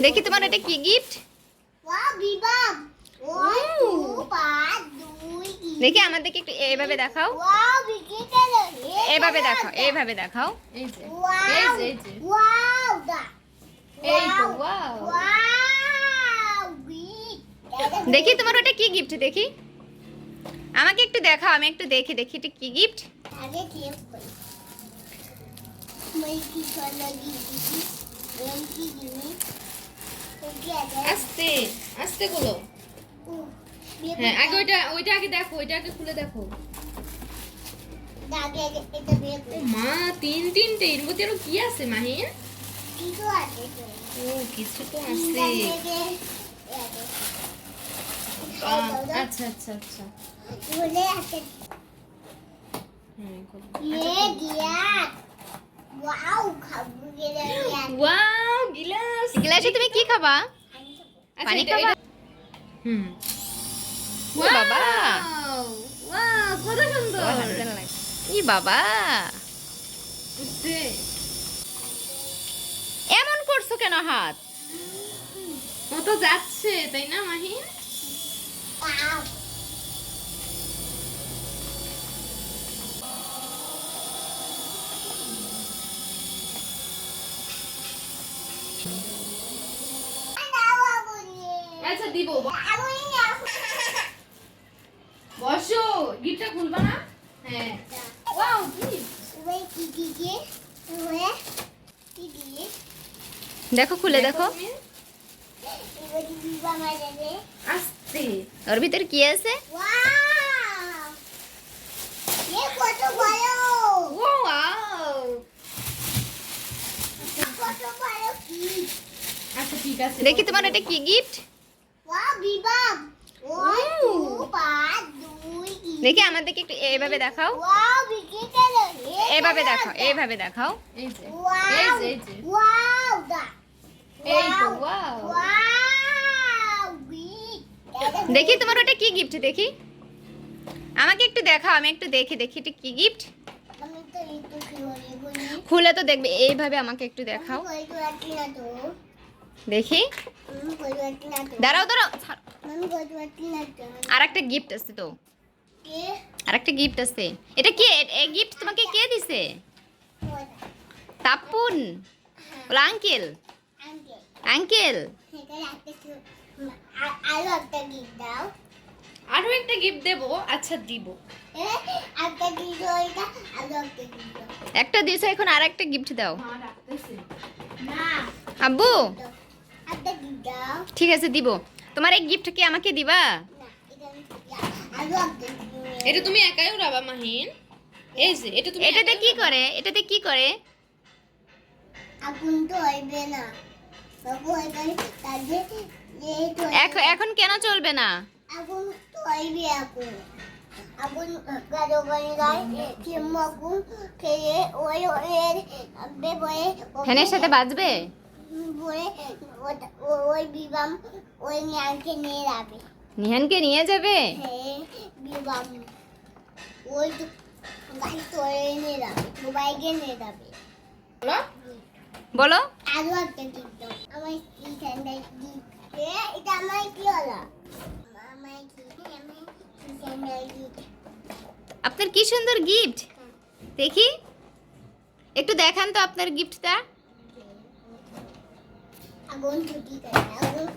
দেখি তোমার এটা কি গিফট। ওয়াও বিবাম 1 2 5 2 দেখি আমাদেরকে একটু এইভাবে দেখাও। ওয়াও বিকেলে এইভাবে দেখাও, এইভাবে দেখাও। এই যে ওয়াও এই যে ওয়াও দা এই তো ওয়াও ওয়াও বিট দেখি তোমার ওটা কি গিফট দেখি। আমাকে একটু দেখাও, আমি একটু দেখি দেখি এটা কি গিফট। আগে টেপ করি মই কি লাগি দিদি এম কি দিনি ওকে আগে আস্তে আস্তে গুলো। ও হ্যাঁ আগে ওইটা আগে দেখো, ওইটা আগে খুলে দেখো। দাগে এটা বের ও করি মা তিনটে এর মধ্যে আরো কি আছে মাহিন? কিছু আছে ও কিছু তো আছে। আচ্ছা আচ্ছা আচ্ছা বলে আছে হ্যাঁ করো। ये दिया वाओ खाबू गेला यार ওয়াও গিলাস। গ্লাসে তুমি কি খাবা? আচ্ছা, পানি এটা- খাবা? এটা- হুম ও বাবা, ওয়াও কত সুন্দর। ই বাবা, উঠছে। এমন করছো কেন হাত? ও তো যাচ্ছে তাই না মাহিন? वाओ আচ্ছা দিব। বসো গিফটটা খুলবা না? হ্যাঁ ওয়াও দেখো খুলে দেখো। তুমি। আস্তে ওর ভিতরে কি আছে? ওয়াও আচ্ছা ঠিক আছে। দেখি তোমার এটা কি গিফট। দেখি আমাদেরকে একটু এইভাবে দেখাও। এইভাবে দেখাও, এইভাবে দেখাও। এই যে এই যে এই যে ওয়াও দা এই তো ওয়াও। ওয়াও দেখি তোমার ওটা কি গিফট দেখি। আমাকে একটু দেখাও, আমি একটু দেখি দেখি এটা কি গিফট। আমি তো একটু খেয়ে বলি খুলে তো দেখবে, এইভাবে আমাকে একটু দেখাও আমি কই তো না তো দেখি। আমি কই তো না তো দাঁড়াও দাঁড়াও, আমি কই তো না তো আর একটা গিফট আছে তো, কে আর একটা গিফট আছে। এটা কি? এই গিফট তোমাকে কে দিছে? তাপুন, ওলা আঙ্কেল, আঙ্কেল আঙ্কেল। সেটা রাখতে আরো একটা গিফট দাও আরো একটা গিফট দেবো। আচ্ছা দিব। একটা গিফট ওইটা আরো একটা গিফট একটা দিয়েছো, এখন আর একটা গিফট দাও। মা রাখতেছে। না আব্বু একটা গিফট দাও ঠিক আছে দিব। তোমার এই গিফট কি আমাকে দিবা? না এটা আরো একটা gift এটা তুমি একাই উড়াবা মাহিন। এই যে এটা তুমি এটাতে একাই কি উড়াবা। করে? এটাতে কি করে? আগুন তো হইবে না বাবু হইবে তাহলে এই তো এখন কেন চলবে না? আগুন তো হইবে আগুন আগুন গাড়ো গাড়ি চিমগুন খেয়ে ওই ওই বেবয়ে ফ্যানের সাথে বাজবে? বলে ওই বিবাম ওই নিয়াকে নিয়ে যাবে নিহানকে নিয়ে যাবে? হ্যাঁ বিবাম ওই তো গাড়ি তোরে নিয়ে যাবে মোবাইলে নিয়ে যাবে বলো। বলো। আরো একটা গিফট দাও আমার কি ঠান্ডা গিফট এটা আমার কি হলো আমার কি আমার কি ঠান্ডা গিফট আপনার কি সুন্দর গিফট দেখি, একটু দেখান তো আপনার গিফটটা। আগুন ছুটি করে আগুন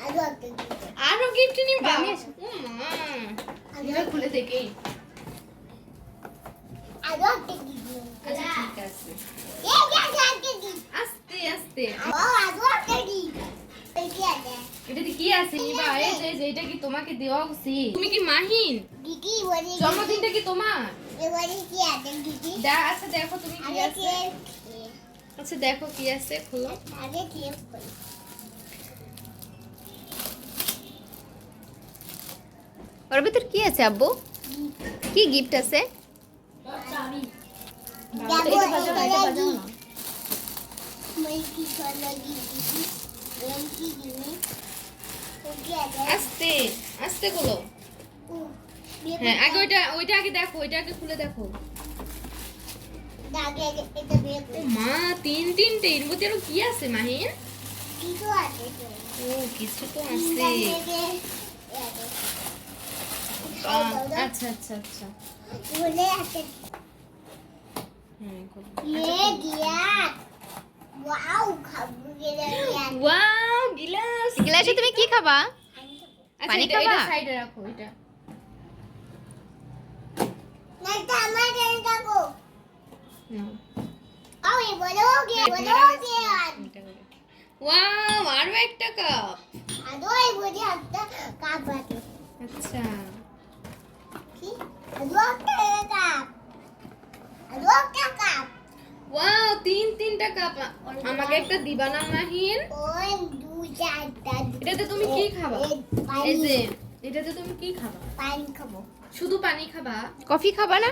আরো একটা গিফট আরো গিফট নিবা? আমি ও মা এটা খুলে দেখি। আরো একটা গিফট আচ্ছা ঠিক আছে। একটা গিফট আস্তে আস্তে। ও আরো একটা গিফট কি আছে এটাতে কি আছে নিবা? এই যে এটা কি তোমাকে দেওয়া উচিত? তুমি কি মাহিন? দিদি বলি জন্মদিনটা কি তোমার? এবারে কি আছে দিদি আচ্ছা দেখো তুমি কি আগে আছে। আচ্ছা দেখো কি আছে, খোলো। আগে টেপ করি ওর ভিতর কি আছে আব্বু? কি গিফট আছে? যাবো এটা বাজাও না, এটা বাজাও না। মই কি লাগি দিদি এম কি দিনি ওকে আছে আস্তে আস্তে খোলো। ও হ্যাঁ আগে ওইটা আগে দেখো, ওইটা আগে খুলে দেখো। দাগে এটা বের ও মা তিনটে এর মধ্যে আরো কি আছে মাহিন? কিছু আছে তো। ও কিছু তো তিনটা আছে। থেকে এ আছে। আচ্ছা আচ্ছা আচ্ছা। বলে আছে হ্যাঁ করো। ये दिया वाओ खाबू के दिया ওয়াও গিলাস। গ্লাসে তুমি কি খাবা? আচ্ছা পানি এটা খাবা? সাইডে রাখো এটা। नहीं तो हमारे इनका को নাও। आओ ये बोलोगे यार ওয়াও আরো একটা কাপ। अदो ये बोली हत्ता का बात আচ্ছা की अदो का अदो का ওয়াও তিনটা কাপ। আমাকে একটা দিবা না মাহিন? और दो चार এটাতে তুমি কি খাবা? এই যে এটাতে তুমি কি খাবা? पानी खाबो শুধু পানি খাবা? কফি খাবা না?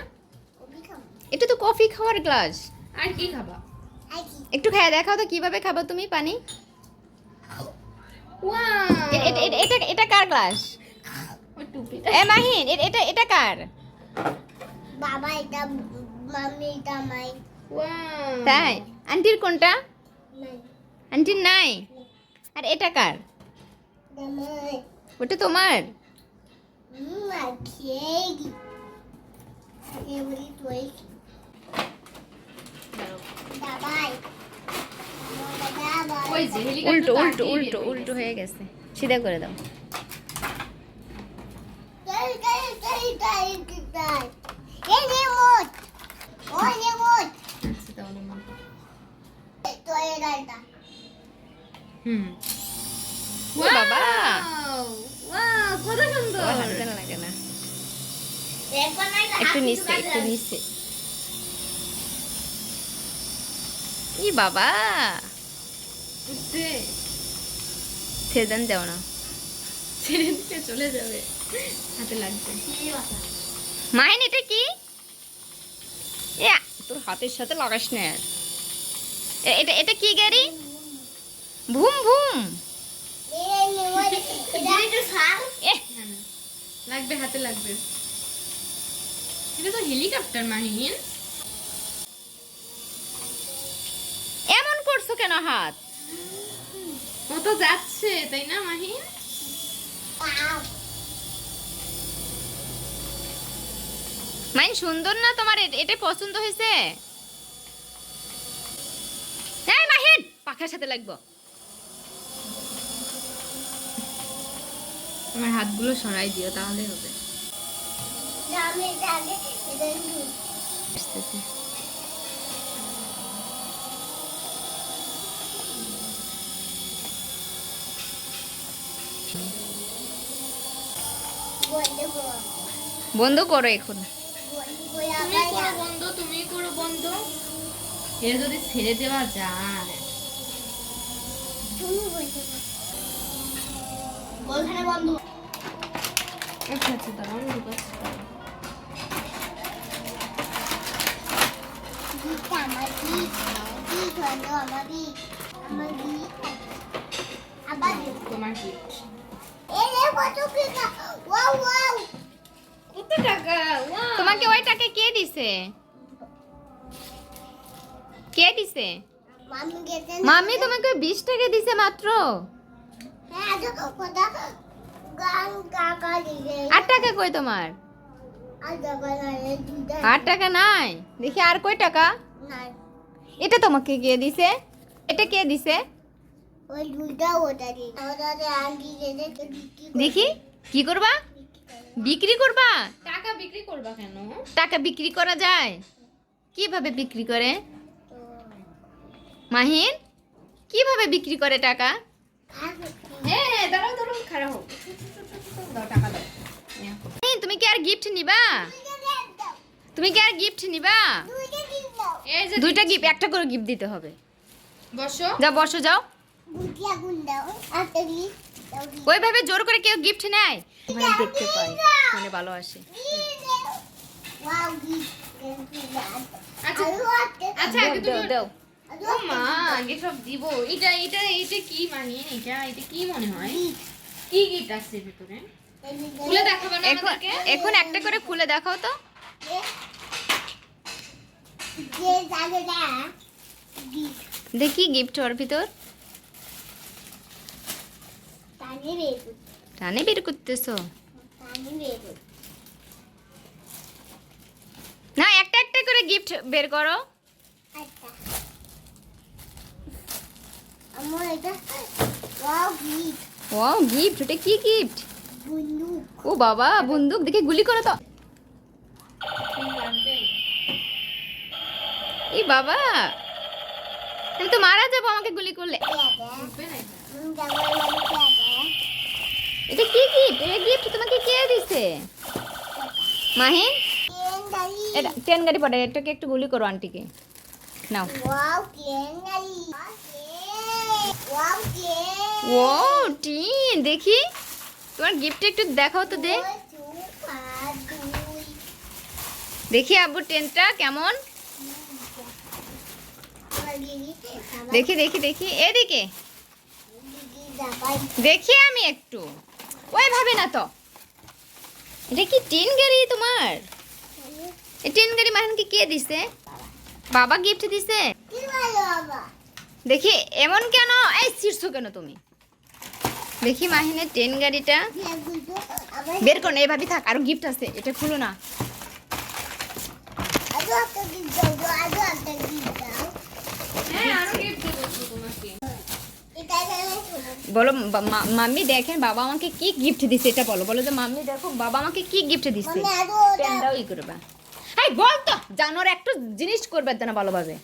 कभी खाबो এটা তো কফি খাওয়ার গ্লাস। আর কি খাবা? आई की একটু খেয়ে দেখাও তো কিভাবে খাবা তুমি পানি। ওয়াও এটা কার গ্লাস? ওই টুপিটা। এ মাহিন এটা কার? बाबा इता मम्मी इता माई ওয়াও তাই আন্টির কোনটা? नहीं আন্টির নাই। আর এটা কার? दमाई ওটা তোমার। खेगी ये बोली तोई दबाई ওই যে উল্টো হেলিকপ্টার উল্টো উল্টো উল্টো হয়ে গেছে, সিধা করে দাও। ये रिमोट ओ रिमोट আচ্ছা তাহলে মা। तो ये डालता হুম ও বাবা, ওয়াও কত সুন্দর। তোমার হাতে জানা লাগে না। एक बनाई একটু নিচে একটু নিচে। ই বাবা, উঠছে সেদান যাও না। ছেড়ে দিতে চলে যাবে, হাতে লাগবে। মাইন এটা কি? এ তোর হাতের সাথে লাগাস না আর। এটা কি গাড়ি? ভুম ভুম। ये रिमोट इधर तो सार এ না, না, লাগবে হাতে লাগবে। এটা তো হেলিকপ্টার মাহিন। এমন করছো কেন হাত? ও তো যাচ্ছে তাই না মাহিন? মাইন সুন্দর না তোমার? এটা পছন্দ হয়েছে? এই মাহিন পাখার সাথে লাগবো। আমার হাতগুলো সরাই দিও তাহলে হবে। जामे जाके इधर दूर আসতেছে। বন্ধ করো বন্ধ করো এখন। বন্ধ করে তুমি আবার করো বন্ধ, তুমি করো বন্ধ। এর যদি ছেড়ে দেওয়া যায়। তুমি বন্ধ করো ওখানে বন্ধ আচ্ছা আচ্ছা দাঁড়াও আমি ঢুকাচ্ছি। গীতা আমার গীত গীত হলো আমার গীত আবার তোমার গিফট। এই রে কত কিনা ওয়াও ওয়াও কত টাকা? ওয়াও তোমাকে ওই টাকা কে দিছে? কে দিছে? মাম্মি গেছে মাম্মি তোমাকে 20 টাকা দিছে মাত্র। হ্যাঁ আজ কথা গান কাকা দিলে 8 টাকা কই তোমার? আর দাবা না দুটা 8 টাকা নাই। দেখি আর কই টাকা? না এটা তোমাকে কে দিছে? এটা কে দিছে? ওই দুটা ওটা দি ওটাতে আঙ্কি গেছে তো বিক্রি দেখি কি করবা? বিক্রি করবা? টাকা বিক্রি করবা কেন? টাকা বিক্রি করা যায়? কিভাবে বিক্রি করে? তো মাহিন কিভাবে বিক্রি করে টাকা? খাবে হ্যাঁ হ্যাঁ দাঁড়াও দাঁড়াও খারাপ হোক। দাও টাকা দাও। নাও। মাহিন, তুমি কি আর গিফট নিবা? তুমি কি আর গিফট নিবা? দুইটা দিন দাও এই যে দুইটা গিফট, একটা করে গিফট দিতে হবে। বসো। যাও বসো যাও। বুটিয়া গুন দাও একটা দি দাও দি ওইভাবে জোর করে কেউ গিফট নেয়? মানে দেখতে পাই, মানে ভালো আসে। ওয়াও দি আচ্ছা আচ্ছা আগে দাও তুমি দাও। ও মা আগে সব দিব। এটা এটা এটা কি মানিয়ে এটা কি মনে হয়? কি গিফট আছে ভিতরে? খুলে দেখাবো না এখন আমাদেরকে? এখন একটা করে খুলে দেখাও তো। যে জায়গাটা দি দেখি গিফট ওর ভিতর। টানি বেরু টানে বের করতেছো? টানি বেরু না, একটা একটা করে গিফট বের করো। আচ্ছা আমার এটা ওয়াও গিফট ও গিফট, ওটা কি গিফট? বন্দুক ও বাবা, বন্দুক, দেখে গুলি করো তো। এই বাবা, আমি তো মারা যাবো আমাকে গুলি করলে। এটা কি গিফট? এটা গিফট তোমাকে কে দিছে? মাহিন, এটা ট্রেন গাড়ি পড়ে, এটাকে একটু গুলি করো আন্টিকে। নাও। ওয়াও কেনালি ওয়াও কে ও টিন, দেখি তোমার গিফট একটু দেখাও তো দে। দেখি আব্বু ট্রেনটা কেমন। দেখি দেখি দেখি, এদিকে দেখি আমি একটু। ওই ভাবে না তো, এটা কি ট্রেন গাড়ি তোমার? এই ট্রেন গাড়ি মাহিনকে কে দিছে? বাবা গিফট দিছে? দেখি এমন কেন, এই শীর্ষ কেন তুমি? দেখি মাহিনের ট্রেন গাড়িটা বের করো না, এভাবে থাক। আরো গিফট আছে, এটা খুলো না। বলো মাম্মি দেখেন বাবা আমাকে কি গিফট দিছে, এটা বলো। বলো যে মাম্মি দেখো বাবা আমাকে কি গিফট দিছে। পেনটাও ই করবা। এই বল তো, জানোর একটা জিনিস করবে না ভালোভাবে।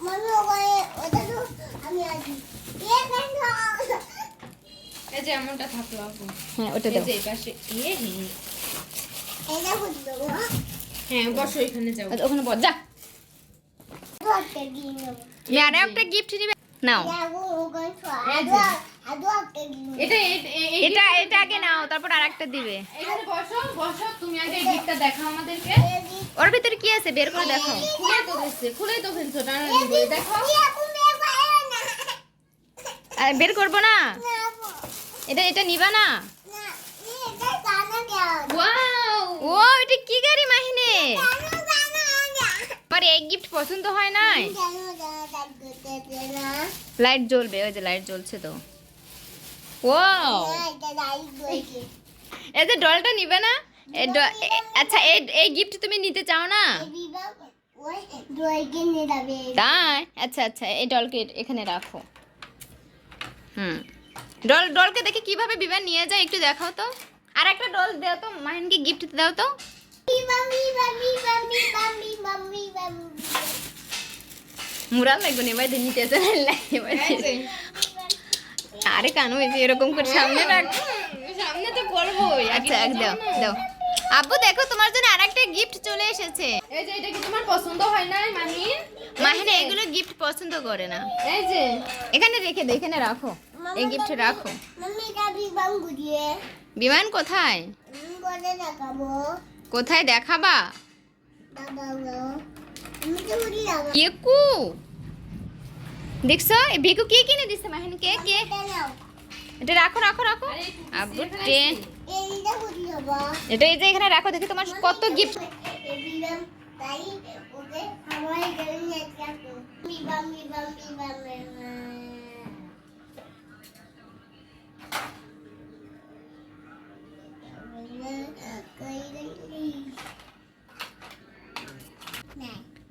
এই যে এমনটা থাকলো আপু। হ্যাঁ ওটা এই দাও। যে এই পাশে হ্যাঁ বসো, এখানে যাও। ওখানে বল, যা। আরে একটা গিফট নিবে, নাও। এটা এটা এটা আগে নাও, তারপর আরেকটা দিবে। এখানে বসো বসো, তুমি আগে এই গিফটটা দেখাও আমাদেরকে। ওর ভিতরে কি আছে বের করে দেখো। খুলে তো ফেলছো টানা দিয়ে দেখো। আর বের করবো না, এটা এটা নিবা না। ওয়াও, ও এটা কি গাড়ি মাহিনে? আমার এই গিফট পছন্দ হয় নাই। লাইট জ্বলবে, ওই যে লাইট জ্বলছে তো। ও এই যে ডলটা নিবে না? আচ্ছা এই গিফট তুমি নিতে চাও না? তাই, আচ্ছা আচ্ছা, এই ডলকে এখানে রাখো। ডলকে দেখে কিভাবে বিমান নিয়ে যায় একটু দেখাও তো। আর একটা ডল দাও তো, মাহিনকে গিফট দাও তো। মুরাল লাগবে না, এবার নিতে আরে কানু এই যে এরকম করে সামনে রাখ। সামনে তো করবোই। আচ্ছা দাও দাও। আব্বু দেখো তোমার জন্য আরেকটা গিফট চলে এসেছে। এই যে এটা কি তোমার পছন্দ হয় না মাহিন? মাহিনা এগুলো গিফট পছন্দ করে না। এই যে এখানে রেখে দে, এখানে রাখো, এই গিফট রাখো। বিমান কোথায়? কোথায় দেখাবা? কেকু দেখছো, এই বেকু কে কিনে দিছে মাহিনকে? কে? এটা রাখো রাখো রাখো। আব্বু ট্রেন, এটা এই যে এখানে রাখো। দেখি তোমার কত গিফট।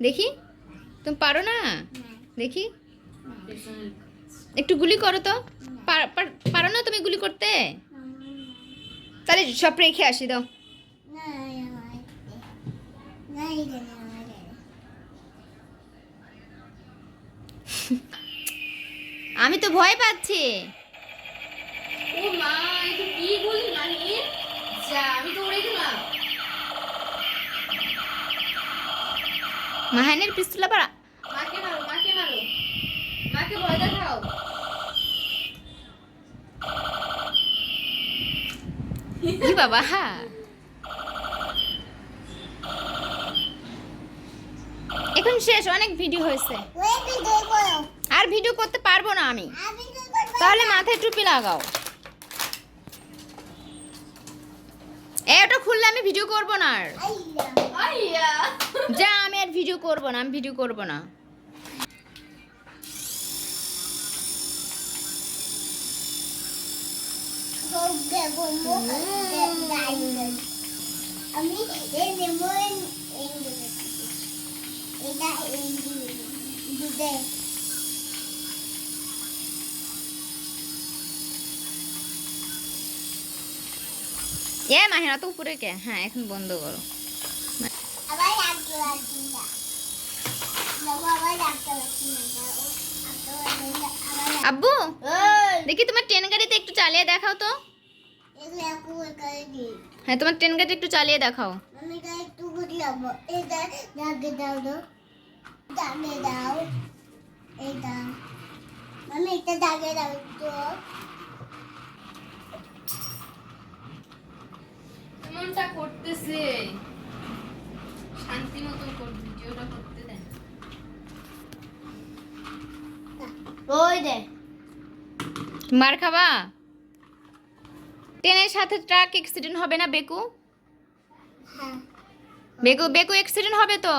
দেখি তুমি পারো না? দেখি একটু গুলি করো তো। পারো না তুমি গুলি করতে? তাহলে সব রেখে আসি, দাও। আমি তো ভয় পাচ্ছি। ও মা, এটা কি গুলি মাহিন? যা, আমি তো উড়ে গেলাম। মাহিনের পিস্তল আবার। মাকে মারো, মাকে মারো, মাকে ভয় দেখাও। কি বাবা, এখন শেষ, অনেক ভিডিও হয়েছে, আর ভিডিও করতে পারবো না আমি। তাহলে মাথায় টুপি লাগাও। এটা খুললে আমি ভিডিও করবো না আর। আইয়া, যা, আমি আর ভিডিও করবো না, আমি ভিডিও করবো না। আমি এই নেবো এটা এই দুধে এ মাহিনা তো উপরে কে, হ্যাঁ এখন বন্ধ করো। আবার রাখতে পারছি না বাবা আবার রাখতে পারছি না আব্বু দেখি তোমার ট্রেন গাড়িতে একটু চালিয়ে দেখাও তো। এগুলো একটু করে দিই হ্যাঁ তোমার ট্রেন গাড়িতে একটু চালিয়ে দেখাও। আমি এটা একটু বুঝলাম এটা দাগে দাও তো দাগে দাও এটা আমি এটা দাগে দাও তো এমনটা করতেছে, শান্তি মতো ভিডিওটা করতে দেন। ওই দে মার খাবা? ট্রেনের সাথে ট্রাক অ্যাক্সিডেন্ট হবে না বেকু? হ্যাঁ বেকু বেকু অ্যাক্সিডেন্ট হবে তো।